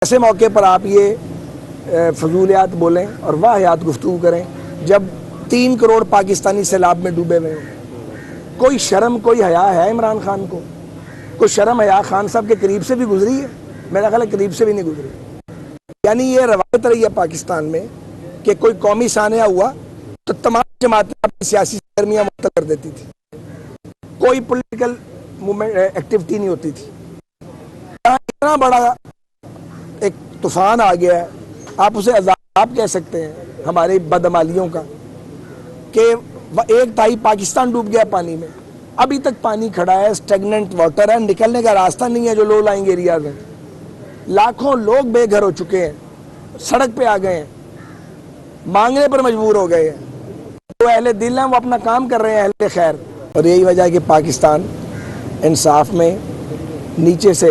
ایسے موقع پر آپ یہ فضولیات بولیں اور واہیات گفتگو کریں جب 3 کروڑ پاکستانی سیلاب میں ڈوبے ہوئے ہیں؟ کوئی شرم کوئی حیا ہے عمران خان کو؟ کوئی شرم حیا خان صاحب کے قریب سے بھی گزری ہے؟ میرا خیال ہے قریب سے بھی نہیں گزری. یعنی یہ روایت رہی ہے پاکستان میں کہ کوئی قومی سانحہ ہوا تو تمام جماعتیں اپنی سیاسی سرگرمیاں معطل کر دیتی تھی, کوئی پولیٹیکل موومنٹ ایکٹیویٹی نہیں ہوتی تھی. اتنا بڑا ایک طوفان آ گیا ہے, آپ اسے عذاب کہہ سکتے ہیں ہماری بدعمالیوں کا, کہ 1/3 پاکستان ڈوب گیا پانی میں. ابھی تک پانی کھڑا ہے, اسٹیگننٹ واٹر ہے, نکلنے کا راستہ نہیں ہے جو لو لائنگ ایریاز ہیں. لاکھوں لوگ بے گھر ہو چکے ہیں, سڑک پہ آ گئے ہیں, مانگنے پر مجبور ہو گئے ہیں. جو اہل دل ہیں وہ اپنا کام کر رہے ہیں, اہل خیر. اور یہی وجہ ہے کہ پاکستان انصاف میں نیچے سے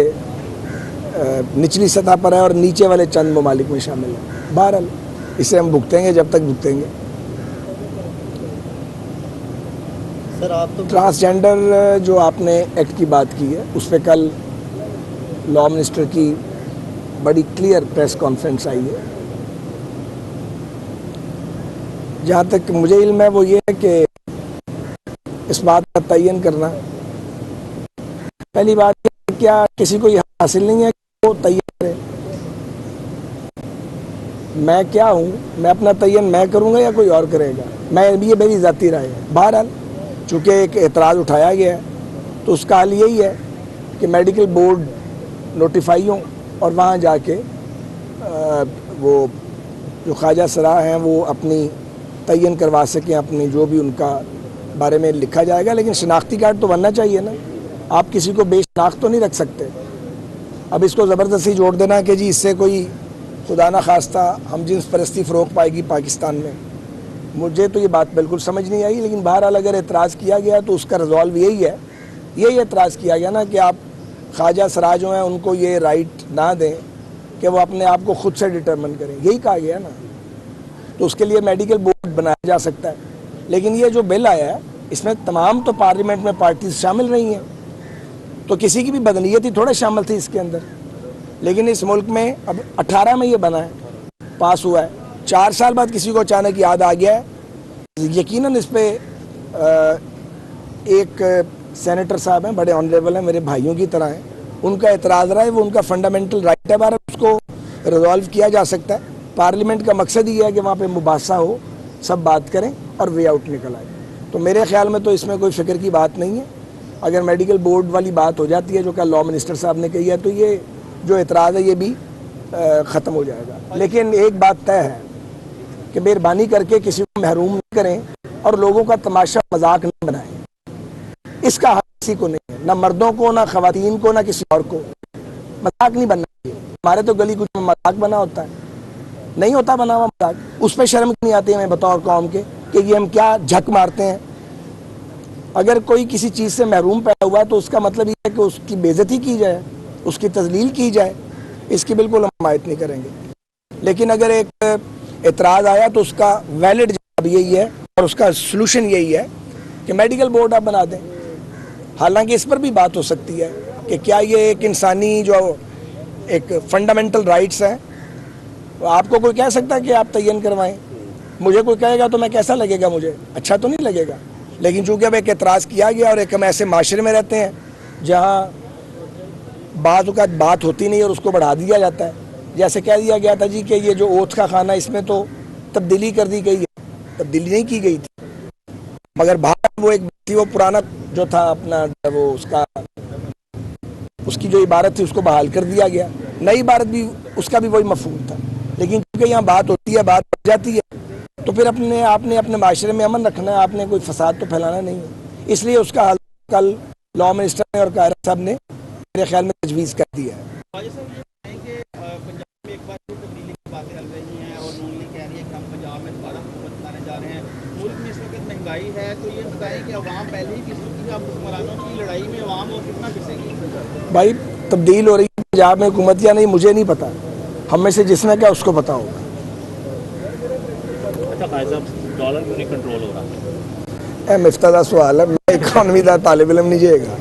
نچلی سطح پر ہے اور نیچے والے چند ممالک میں شامل ہے. بہرحال اسے ہم بھگتیں گے جب تک بھگتیں گے. سر آپ تو ٹرانسجینڈر جو آپ نے ایکٹ کی بات کی ہے اس پہ کل لا منسٹر کی بڑی کلیئر پریس کانفرنس آئی ہے. جہاں تک مجھے علم ہے وہ یہ ہے کہ اس بات کا تعین کرنا, پہلی بات ہے کیا کسی کو یہ حاصل نہیں ہے کہ وہ تعین کرے. میں کیا ہوں, میں اپنا تعین میں کروں گا یا کوئی اور کرے گا؟ یہ میری ذاتی رائے ہے. بہرحال چونکہ ایک اعتراض اٹھایا گیا ہے تو اس کا حل یہی ہے کہ میڈیکل بورڈ نوٹیفائی ہوں اور وہاں جا کے وہ جو خواجہ سرا ہیں وہ اپنی تعین کروا سکیں, اپنی جو بھی ان کا بارے میں لکھا جائے گا. لیکن شناختی کارڈ تو بننا چاہیے نا, آپ کسی کو بے شناخت تو نہیں رکھ سکتے. اب اس کو زبردستی جوڑ دینا کہ جی اس سے کوئی خدا نہ خواستہ ہم جنس پرستی فروغ پائے گی پاکستان میں, مجھے تو یہ بات بالکل سمجھ نہیں آئی. لیکن بہرحال اگر اعتراض کیا گیا تو اس کا ریزالو یہی ہے, یہی اعتراض کیا گیا نا کہ آپ خواجہ سرا جو ہیں ان کو یہ رائٹ نہ دیں کہ وہ اپنے آپ کو خود سے ڈٹرمن کریں, یہی کہا گیا نا. تو اس کے لیے میڈیکل بورڈ بنایا جا سکتا ہے. لیکن یہ جو بل آیا ہے اس میں تمام تو پارلیمنٹ میں پارٹیز شامل نہیں ہیں, تو کسی کی بھی بدنیت ہی تھوڑا شامل تھی اس کے اندر. لیکن اس ملک میں اب 18 میں یہ بنا ہے, پاس ہوا ہے, 4 سال بعد کسی کو اچانک یاد آ گیا ہے. یقیناً اس پہ ایک سینیٹر صاحب ہیں, بڑے آنریبل ہیں, میرے بھائیوں کی طرح ہیں, ان کا اعتراض رہا ہے, وہ ان کا فنڈامنٹل رائٹ ہے. بار اس کو ریزالو کیا جا سکتا ہے. پارلیمنٹ کا مقصد یہ ہے کہ وہاں پہ مباحثہ ہو, سب بات کریں اور وے آؤٹ نکل آئے. تو میرے خیال میں تو اس میں کوئی فکر کی بات نہیں ہے. اگر میڈیکل بورڈ والی بات ہو جاتی ہے جو کہ لا منسٹر صاحب نے کہی ہے تو یہ جو اعتراض ہے یہ بھی ختم ہو جائے گا. لیکن ایک بات طے ہے کہ مہربانی کر کے کسی کو محروم نہیں کریں اور لوگوں کا تماشا مذاق نہیں بنائیں. اس کا حق کسی کو نہیں ہے, نہ مردوں کو, نہ خواتین کو, نہ کسی اور کو. مذاق نہیں بننا چاہیے. ہمارے تو گلی کچھ مذاق بنا ہوتا ہے, نہیں ہوتا بنا ہوا مذاق. اس پہ شرم نہیں آتی ہمیں بطور قوم کے کہ یہ ہم کیا جھک مارتے ہیں. اگر کوئی کسی چیز سے محروم پیدا ہوا تو اس کا مطلب یہ ہے کہ اس کی بے عزتی کی جائے, اس کی تذلیل کی جائے. اس کی بالکل ہم حمایت نہیں کریں گے. لیکن اگر ایک اعتراض آیا تو اس کا ویلڈ جواب یہی ہے اور اس کا سلوشن یہی ہے کہ میڈیکل بورڈ آپ بنا دیں. حالانکہ اس پر بھی بات ہو سکتی ہے کہ کیا یہ ایک انسانی جو ایک فنڈامنٹل رائٹس ہیں, آپ کو کوئی کہہ سکتا ہے کہ آپ تعین کروائیں. مجھے کوئی کہے گا تو میں کیسا لگے گا, مجھے اچھا تو نہیں لگے گا. لیکن چونکہ اب ایک اعتراض کیا گیا اور ایک ہم ایسے معاشرے میں رہتے ہیں جہاں بعض اوقات بات ہوتی نہیں اور اس کو بڑھا دیا جاتا ہے. جیسے کہہ دیا گیا تھا جی کہ یہ جو اوتھ کا کھانا اس میں تو تبدیلی کر دی گئی ہے. تبدیلی نہیں کی گئی تھی, مگر باہر وہ ایک وہ پرانا جو تھا اپنا وہ اس کی جو عبارت تھی اس کو بحال کر دیا گیا. نئی عبارت بھی اس کا بھی وہی مفہوم تھا. لیکن کیونکہ یہاں بات ہوتی ہے, بات بڑھ جاتی ہے, تو پھر آپ نے اپنے معاشرے میں امن رکھنا ہے, آپ نے کوئی فساد تو پھیلانا نہیں ہے. اس لیے اس کا حل کل لا منسٹر نے اور قاہرہ صاحب نے میرے خیال میں تجویز کر دیا ہے. ملک میں اس وقت مہنگائی ہے تو یہ بتائیں کہ عوام پہلے ہی پس چکی ہے, اب حکمرانوں کی لڑائی میں عوام اور کتنا پسے گی؟ بھائی تبدیل ہو رہی ہے پنجاب میں حکومت یا نہیں مجھے نہیں پتا, ہم میں سے جس نے کیا اس کو پتا ہوگا. اچھا قائد صاحب, ڈالر کیوں نہیں کنٹرول ہو رہا؟ مفتدہ سوال ہے, میں اکانومی دا طالب علم نہیں جائے گا.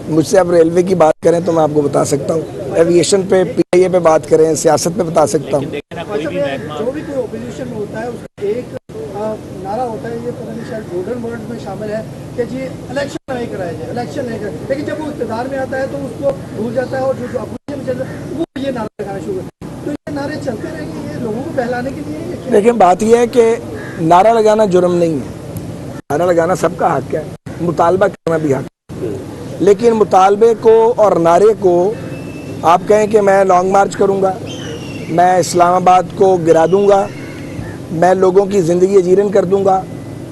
مجھ سے آپ ریلوے کی بات کریں تو میں آپ کو بتا سکتا ہوں, ایویشن پہ PIA پہ بات کریں, سیاست پہ بتا سکتا ہوں. جو بھی کوئی اپوزیشن میں ہوتا ہے اس کا ایک نعرہ ہوتا ہے, یہ پتہ نہیں شاید گولڈن ورڈ میں شامل ہے کہ جی الیکشن نہیں کرایا جائے, الیکشن نہیں کرائے, لیکن جب وہ اقتدار میں آتا ہے تو اس کو بھول جاتا ہے, اور جو اپوزیشن میں چل رہا ہے وہ یہ نعرہ لگانا شروع کرتا ہے. تو یہ نعرے چلتے رہیں گے, یہ لوگوں کو بہلانے کے لیے. دیکھیں بات یہ ہے کہ نعرہ لگانا جرم نہیں ہے, نعرہ لگانا سب کا حق ہے, مطالبہ کرنا بھی حق ہے, لیکن مطالبے کو اور نعرے کو آپ کہیں کہ میں لانگ مارچ کروں گا, میں اسلام آباد کو گرا دوں گا, میں لوگوں کی زندگی جیرن کر دوں گا,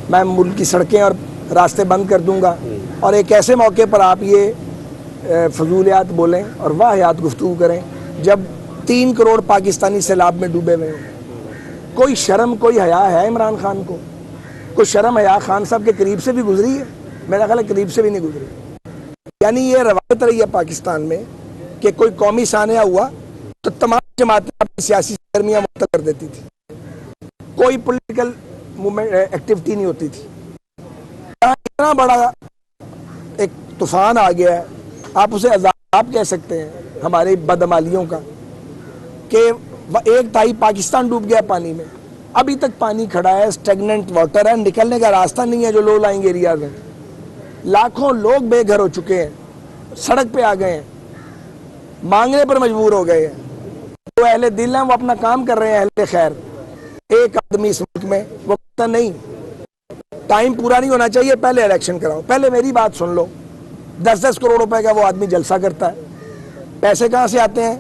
میں ملک کی سڑکیں اور راستے بند کر دوں گا, اور ایک ایسے موقع پر آپ یہ فضولیات بولیں اور واہیات گفتگو کریں جب 3 کروڑ پاکستانی سیلاب میں ڈوبے ہوئے ہیں. کوئی شرم کوئی حیا ہے عمران خان کو؟ کوئی شرم حیا خان صاحب کے قریب سے بھی گزری ہے؟ میرا خیال ہے قریب سے بھی نہیں گزری. یعنی یہ روایت رہی ہے پاکستان میں کہ کوئی قومی سانحہ ہوا تو تمام جماعتیں اپنی سیاسی سرگرمیاں معطل کر دیتی تھی, کوئی پولیٹیکل موومنٹ ایکٹیویٹی نہیں ہوتی تھی. اتنا بڑا ایک طوفان آ گیا ہے, آپ اسے عذاب کہہ سکتے ہیں ہماری بدعمالیوں کا, کہ 1/3 پاکستان ڈوب گیا پانی میں, ابھی تک پانی کھڑا ہے, اسٹیگننٹ واٹر ہے, نکلنے کا راستہ نہیں ہے جو لو لائنگ ایریاز ہیں. لاکھوں لوگ بے گھر ہو چکے ہیں, سڑک پہ آ گئے ہیں, مانگنے پر مجبور ہو گئے ہیں. جو اہل دل ہیں وہ اپنا کام کر رہے ہیں, اہل خیر. ایک آدمی اس ملک میں وہ کہتا نہیں ٹائم پورا نہیں ہونا چاہیے, پہلے الیکشن کراؤ. پہلے میری بات سن لو, 10-10 کروڑ روپے کا وہ آدمی جلسہ کرتا ہے, پیسے کہاں سے آتے ہیں؟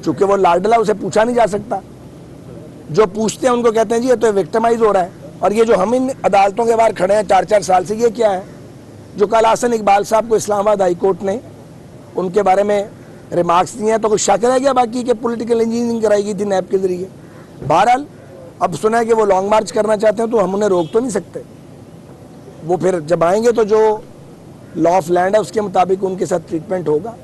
چونکہ وہ لاڈلا, اسے پوچھا نہیں جا سکتا. جو پوچھتے ہیں ان کو کہتے ہیں جی یہ تو وکٹمائز ہو رہا ہے. اور یہ جو ہم ان عدالتوں کے باہر کھڑے ہیں 4-4 سال سے, یہ کیا ہے؟ جو کل حسن اقبال صاحب کو اسلام آباد ہائی کورٹ نے ان کے بارے میں ریمارکس دیے ہیں, تو کوئی شک رہ گیا باقی کہ پولیٹیکل انجینئرنگ کرائی گئی تھی نیب کے ذریعے؟ بہرحال اب سنا ہے کہ وہ لانگ مارچ کرنا چاہتے ہیں, تو ہم انہیں روک تو نہیں سکتے. وہ پھر جب آئیں گے تو جو لا آف لینڈ ہے اس کے مطابق ان کے ساتھ ٹریٹمنٹ ہوگا.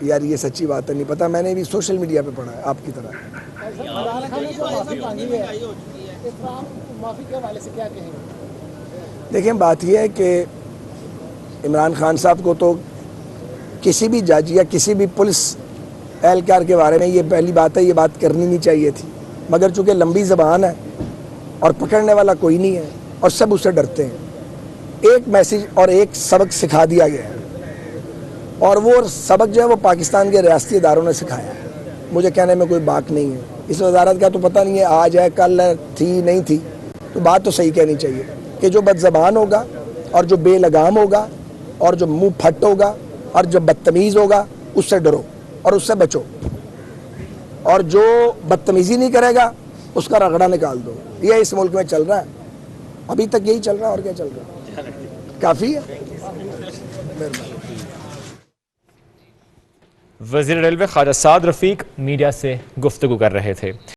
یار یہ سچی بات ہے, نہیں پتا, میں نے بھی سوشل میڈیا پہ پڑھا ہے آپ کی طرح. دیکھیں بات یہ ہے کہ عمران خان صاحب کو تو کسی بھی جج یا کسی بھی پولیس اہلکار کے بارے میں یہ پہلی بات ہے, یہ بات کرنی نہیں چاہیے تھی, مگر چونکہ لمبی زبان ہے اور پکڑنے والا کوئی نہیں ہے اور سب اس سے ڈرتے ہیں. ایک میسیج اور ایک سبق سکھا دیا گیا ہے, اور وہ سبق جو ہے وہ پاکستان کے ریاستی اداروں نے سکھایا ہے. مجھے کہنے میں کوئی بات نہیں ہے, اس وزارت کا تو پتہ نہیں ہے آج ہے کل ہے تھی نہیں تھی, تو بات تو صحیح کہنی چاہیے کہ جو بد زبان ہوگا اور جو بے لگام ہوگا اور جو منہ پھٹ ہوگا اور جو بدتمیز ہوگا اس سے ڈرو اور اس سے بچو, اور جو بدتمیزی نہیں کرے گا اس کا رگڑا نکال دو. یہ اس ملک میں چل رہا ہے, ابھی تک یہی چل رہا ہے, اور کیا چل رہا ہے, کافی ہے. وزیر ریلوے خواجہ سعد رفیق میڈیا سے گفتگو کر رہے تھے.